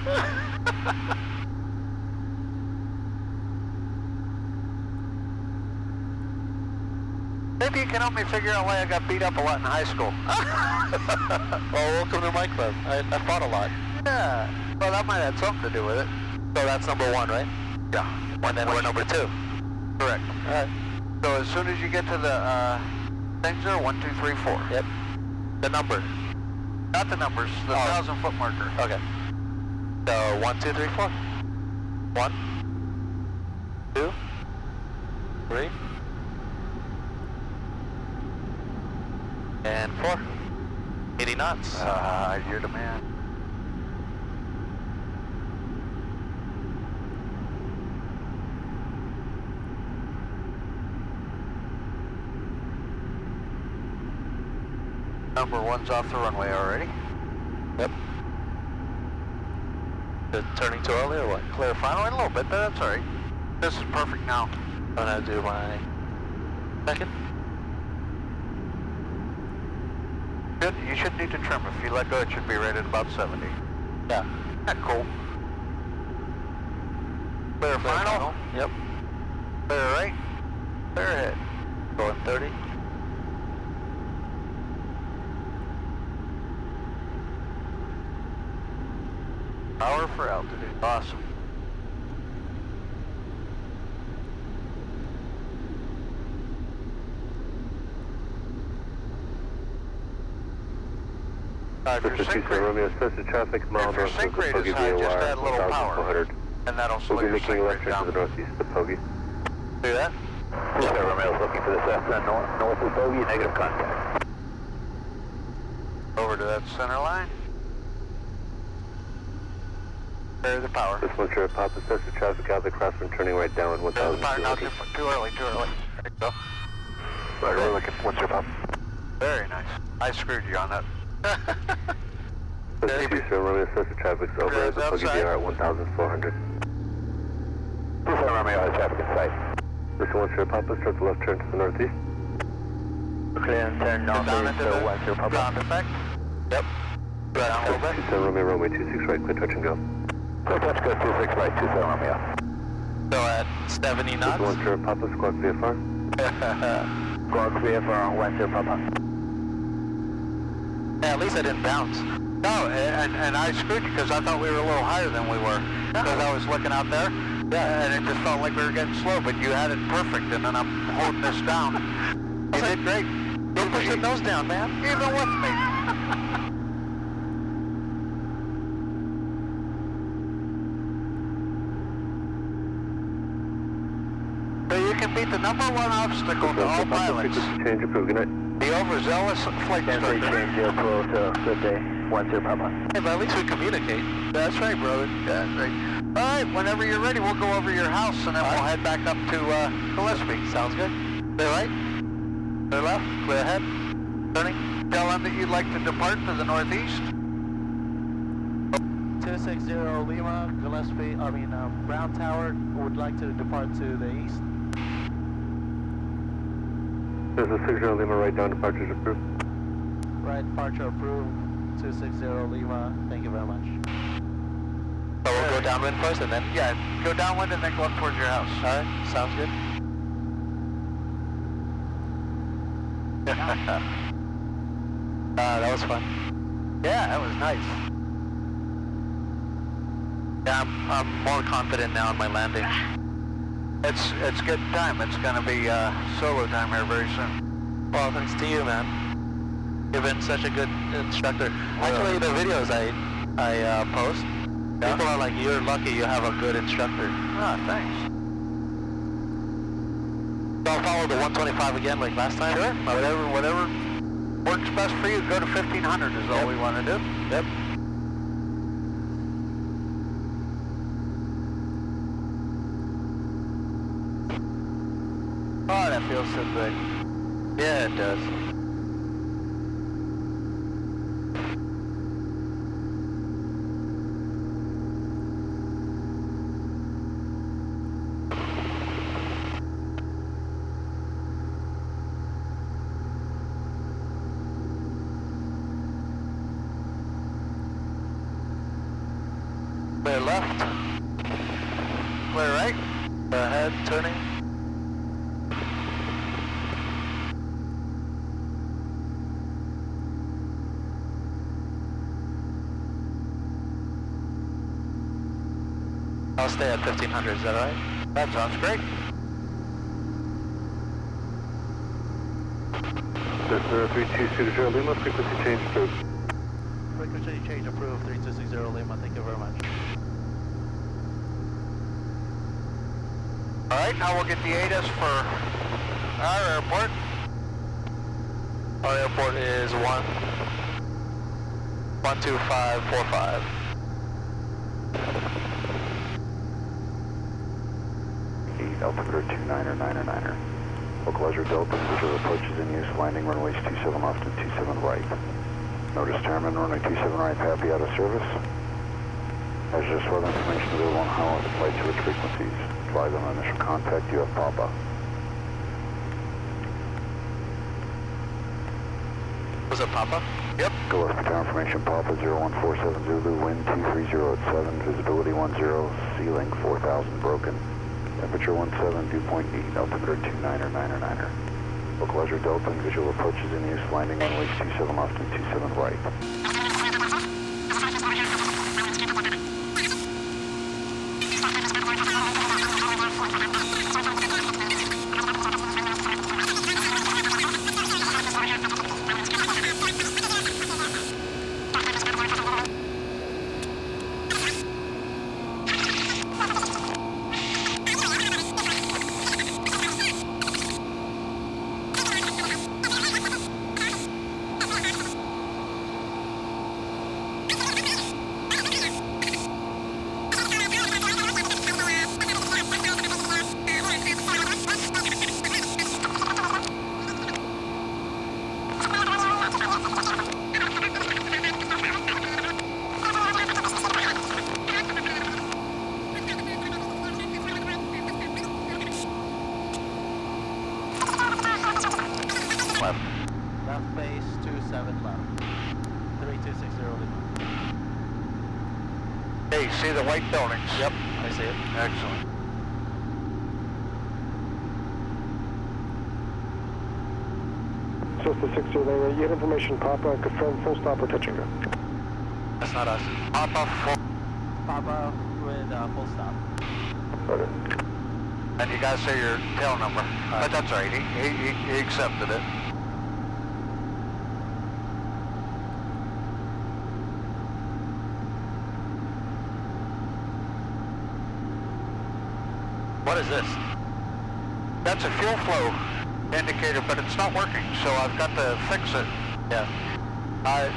Maybe you can help me figure out why I got beat up a lot in high school. Well, welcome to my club. I fought a lot. Yeah. Well, that might have something to do with it. So that's number 1, right? Yeah. And then we're number 2. Correct. All right. So as soon as you get to the things are 1, 2, 3, 4. Yep. The number. Not the numbers, the 1,000-foot marker. Okay. So 1, 2, 3, 4. 1, 2, 3, and 4. 80 knots. You're the man. Number 1's off the runway already. Yep. Is it turning too early or what? Clear final in a little bit, but that's alright. This is perfect now. I'm gonna do my second. Good. You should need to trim. If you let go, it should be right at about 70. Yeah. That's cool. Clear final? Yep. Clear right? Clear ahead. Going 30. Power for altitude. Awesome. If your sync rate, Romeo, assess the traffic mile if your north of sync the rate Poggy is high, just VOR, add a little power, 1,400. and that'll We'll slow be your making sync a rate left turn to down. the northeast of the Poggy. Do that? Yes, sir. Romeo is looking for the south north of Bogey, negative contact. Over to that center line. Carry the power. This one's your pop, assess the traffic out the crosswind turning right down, Carry the power. No, 1,200. too early, too early. There you go. Right, we're looking, what's your pop? Very nice. I screwed you on that. This is Houston, Romeo, assess the traffic's over at the Poggy outside. VOR at 1,400. Houston, Romeo has traffic in sight. This one's your pop, start the left turn to the northeast. Clear and turn Down northeast, into so the 1 0 Papa. ground effect. Yep. Down a little bit. Houston, Romeo, runway 26 right, clear touch and go. Clear touch, go 26 right, 27 Romeo. So at 70 This knots. one's your Papa, squawk VFR. Squawk VFR, 1 0 Papa. Yeah, at least I didn't bounce. No, and I screwed you because I thought we were a little higher than we were. Because I was looking out there. Yeah. And it just felt like we were getting slow, but you had it perfect, and then I'm holding this down. You did great. Don't push the nose down, man. Even with me. So you can beat the number 1 obstacle to all pilots. Change approved, good night. The overzealous flight Cancel instructor. change 0 Pro, so good day, 1 0 Papa. Hey, but at least we communicate. That's right, brother. That's right. All right, whenever you're ready, we'll go over your house, and then we'll head back up to Gillespie. Sounds good. Clear right. Clear left. Clear ahead. Turning. Tell them that you'd like to depart to the northeast. 260 Lima, Gillespie, Brown Tower would like to depart to the east. There's a 60 Lima right down, departures approved. Right, departure approved. 260 Lima, thank you very much. So we'll go downwind first and then? Yeah, go downwind and then go up towards your house. Alright, sounds good. That was fun. Yeah, that was nice. Yeah, I'm more confident now in my landing. It's good time. It's going to be solo time here very soon. Well, thanks to you, man. You've been such a good instructor. Actually, the videos I post, people are like, you're lucky you have a good instructor. Ah, thanks. So I'll follow the 125 again like last time? Sure. Whatever works best for you. Go to 1500 is all we want to do. Yep. Oh, that feels so good. Yeah, it does. Clear left. Clear right. Ahead, turning. I'll stay at 1500, is that all right? That sounds great. 03260 Lima, frequency change approved. Frequency change approved, 3260 Lima, thank you very much. All right, now we'll get the ATIS for our airport. Our airport is 12545. Altimeter 29er. Localizer Delta, visual approach is in use, landing runways 27 left and 27 right. Notice Termin, runway 27 right, happy out of service. As just weather information available on how flight to which frequencies. Advise on initial contact, you have Papa. Was it Papa? Yep. Go left for tower information, Papa 0147 Zulu, wind 230 at 7, visibility 10, ceiling 4000 broken. Temperature 17, dew point 8, altimeter 29er. Localizer Delta, visual approaches in use, landing runways 27 left and 27 right. Left base 27 left. 3260 Lima. Hey, see the white buildings? Yep, I see it. Excellent. So it's the 60 Lima. You have information, Papa, confirm full stop or touch and go. That's not us. Papa full. Papa with full stop. Okay. And you gotta say your tail number. But that's all right, he accepted it. What is this? That's a fuel flow indicator, but it's not working, so I've got to fix it. Yeah. I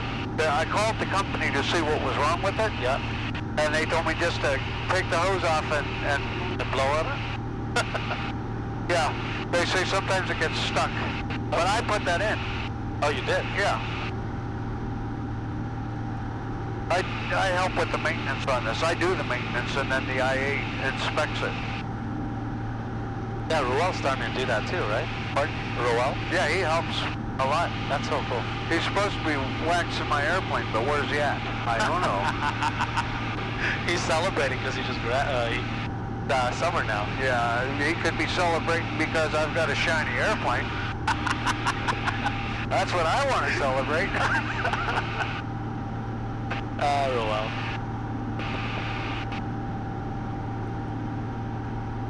called the company to see what was wrong with it. Yeah. And they told me just to take the hose off and blow up? yeah, they say sometimes it gets stuck. But I put that in. Oh, you did? Yeah. I help with the maintenance on this. I do the maintenance and then the IA inspects it. Yeah, Ruel's starting to do that too, right? Pardon? Ruel? Yeah, he helps a lot. That's so cool. He's supposed to be waxing my airplane, but where's he at? I don't know. He's celebrating because he just summer now. Yeah, he could be celebrating because I've got a shiny airplane. That's what I want to celebrate. Ruel.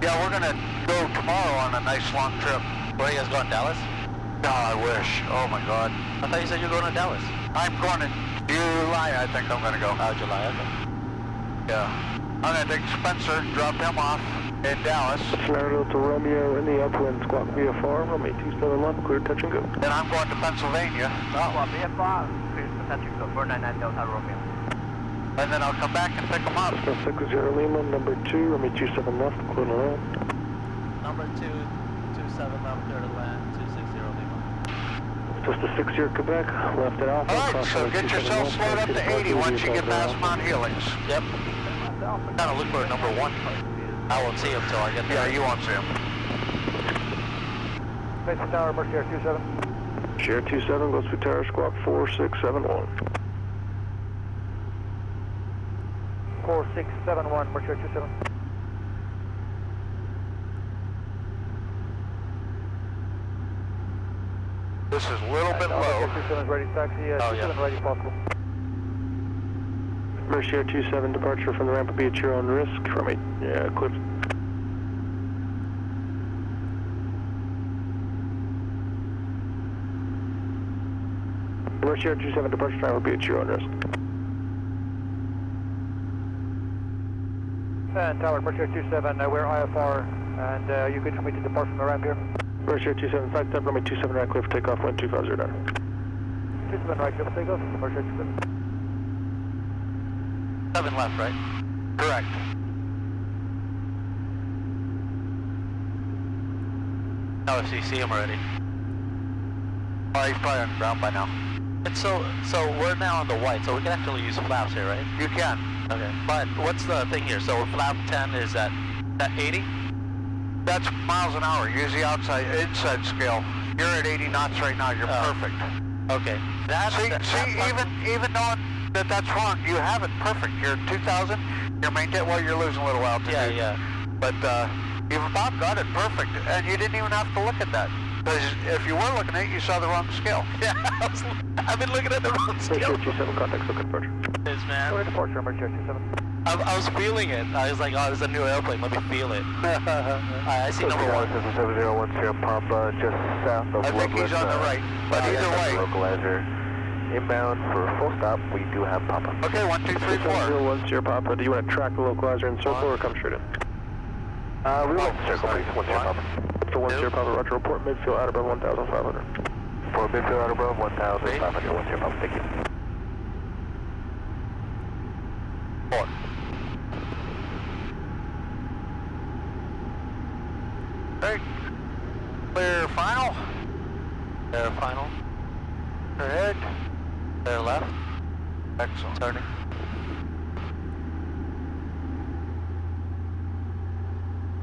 Yeah, we're gonna go tomorrow on a nice long trip. Where are you guys going, Dallas? Oh, I wish. Oh my God. I thought you said you were going to Dallas. I'm going in July, I think I'm gonna go. July, okay. Yeah. I'm gonna take Spencer, drop him off in Dallas. Scenario to Romeo in the upwind, squawk VFR, runway 27 left, clear touch and go. Then I'm going to Pennsylvania. VFR, clear to touch and go, 499 Delta Romeo. And then I'll come back and pick them up. 60 Lima, number 2, runway 27 left, clear to land. Number 227 left, clear to land, 260 Lima. Just a 60 Quebec, left it off. All right, so get yourself slowed up to 80 once you get past Mount Helix. Yep. Kind of look for number 1. I won't see him till I get there. Yeah, you won't see him. Basic Tower, Mercy Air 27. Share 27, goes to Tower Squawk 4671. 4671. 671, Mercury 27. This is a little bit low. 27 is ready to taxi, 27 ready if possible. Mercier 27, departure from the ramp will be at your own risk from Eclipse. Mercier 27, departure time will be at your own risk. And Tower, Mercier 27, we're IFR, and you can tell me to depart from the ramp here. Mercier 27, side step, runway 27 right clear for takeoff, wind 250 down. 27 right clear for takeoff, Mercier 27. 7 left, right? Correct. No, if you see him already. Oh, he's probably on the ground by now. And so we're now on the white, so we can actually use flaps here, right? You can. Okay. But what's the thing here? So flap 10 is at 80? That's miles an hour. Use the inside scale. You're at 80 knots right now. You're perfect. Okay. Even knowing that that's wrong, you have it perfect. You're at 2,000. You're maintaining. Well, you're losing a little altitude. Yeah. But you've about got it perfect, and you didn't even have to look at that. Because if you were looking at it, you saw the wrong scale. Yeah, I've been looking at the wrong scale. Mercier 27, contact look departure. Yes, man. We're departure, Mercier 27. I was feeling it. I was like, oh, there's a new airplane. Let me feel it. I see number 1. 7010 Papa, just south of I think he's on the right. But either way. Localizer. Inbound for full stop, we do have Papa. Okay, 1, 2, 3, 4. 010 Sierra Papa, do you want to track the localizer in circle or come straight in? We will circle, please. 1 Sierra Papa. So 1 Sierra Papa, Roger, report midfield out above 1,500. For midfield out above 1,500, 1 Sierra Papa, thank you. 4. Hey, clear final. Clear final. Clear ahead. Clear left. Excellent. Turning.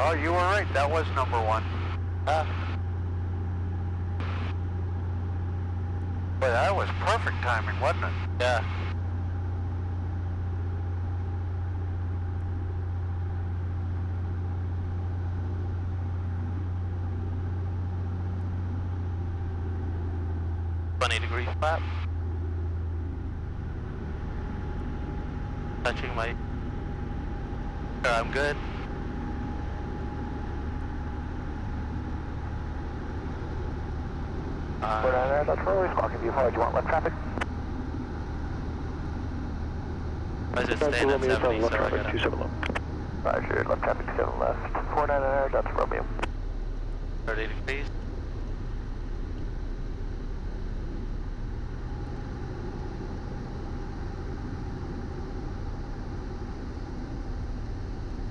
Oh, you were right. That was number 1. Boy, that was perfect timing, wasn't it? Yeah. Degree flap. Touching my. I'm good. That's where we're squawking. Do you want left traffic? Why is it staying at 70? Left So traffic, 27 left. Roger, left traffic 7 left. 49 that's Romeo. 30 degrees.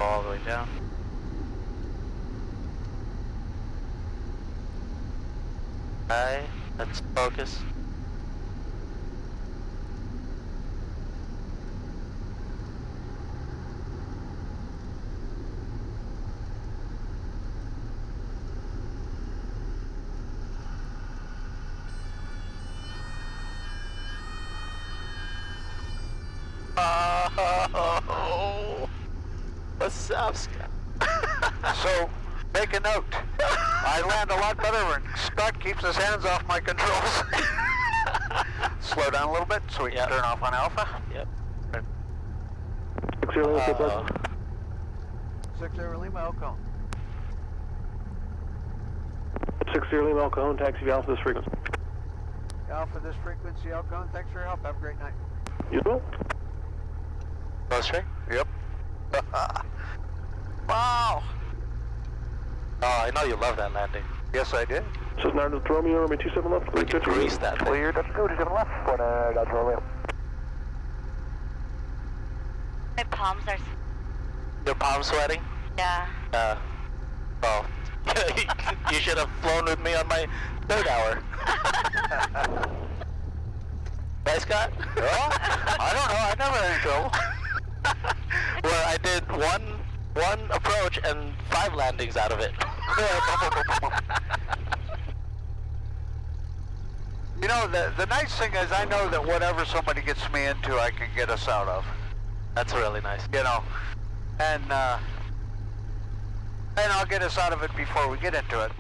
All the way down. Okay, let's focus. Oh, what's up, Scott? So, make a note. I land a lot better when Scott keeps his hands off my controls. Slow down a little bit so we can turn off on Alpha. Yep. 60 Lima, take left. 60 Lima, El Cajon. 60 Lima, El Cajon, taxi Alpha this frequency. Alpha, this frequency, El Cajon. Thanks for your help. Have a great night. You will? Go straight? Yep. Wow. Oh, I know you love that landing. Yes, I did. So it's 9 to Romeo, Romeo 27 left. We can grease that thing. Clear, Dutch 27 left. 49 Dutch Romeo. My palms are... Your palm sweating? Yeah. Oh. You should have flown with me on my 3rd hour. Right, Scott? Well, I don't know. I never had any trouble. Well, I did one approach and 5 landings out of it. You know, the nice thing is I know that whatever somebody gets me into, I can get us out of. That's really nice. You know, and I'll get us out of it before we get into it.